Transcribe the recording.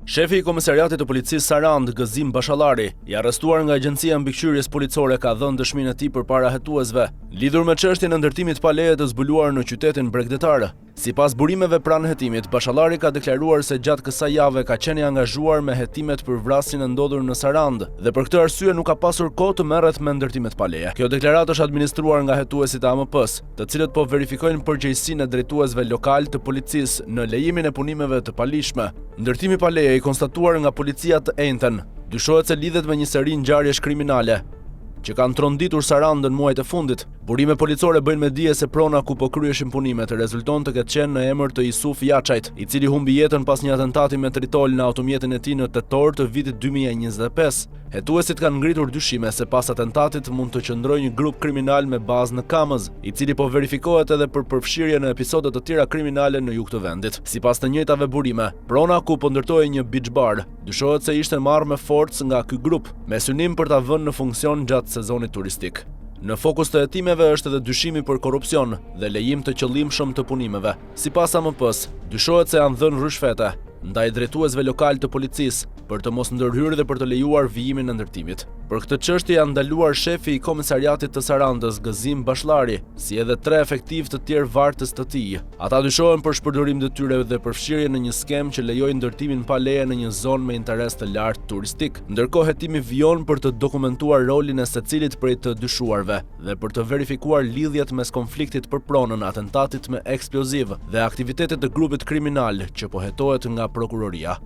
Shefi i Komisariatit të Policisë Sarandë, Gëzim Bashallari, i arrestuar nga Agjencia Mbikëqyrjes Policore ka dhënë dëshminë e tij përpara hetuesve, lidhur me çështjen e ndërtimit pa leje të zbuluar në qytetin bregdetar. Sipas burimeve pranë hetimit, Bashallari ka deklaruar se gjatë kësaj jave ka qenë i angazhuar me hetimet për vrasjen e ndodhur në Sarandë dhe për këtë arsye nuk ka pasur kohë të merret me ndërtimet pa leje. Kjo deklaratë është administruar nga hetuesit e AMP-s, të cilët po verifikojnë përgjegjësinë e drejtuesve lokal të policisë në lejimin e punimeve të palishme. Ndërtimi pa leje i konstatuar nga policia të Enten dyshohet se lidhet me një seri ngjarjesh kriminale që kanë tronditur Sarandën muajt e fundit. Burime policore bëjnë me dije se prona ku po kryeshin punimet rezulton të ketë qenë në emër të Isuf Jaçajt, i cili humbi jetën pas një atentati me tritol në automjetin e tij në tetor të vitit 2025. Hetuesit kanë ngritur dyshime se pas atentatit mund të qëndrojë një grup kriminal me bazë në Kamëz, i cili po verifikohet edhe për përfshirje në episode të tjera kriminale në jug të vendit. Sipas të njëjtave burime, prona ku po ndërtohej një beach bar, dyshohet se ishte marrë me forcë nga ky grup, me synim për ta vënë në funksion gjatë sezonit turistik. Në fokus të hetimeve është edhe dyshimi për korrupsion dhe lejim të qëllimshëm të punimeve. Sipas AMP-s, dyshohet se janë dhënë rrushfete ndaj drejtuesve lokal të policisë për të mos ndërhyrë dhe për të lejuar vijimin e ndërtimit. Për këtë çështje janë ndaluar shefi i Komisariatit të Sarandës, Gëzim Bashallari, si edhe 3 efektiv të tjerë vartës të tij. Ata dyshohen për shpërdorim detyre dhe përfshirje në një skem që lejojë ndërtimin pa leje në një zonë me interes të lartë turistik. Ndërkohë hetimi vijon për të dokumentuar rolin e secilit prej të dyshuarve dhe për të verifikuar lidhjet mes konfliktit për pronën, atentatit me eksploziv dhe aktivitetet të grupit kriminal që po hetohet nga prokuroria.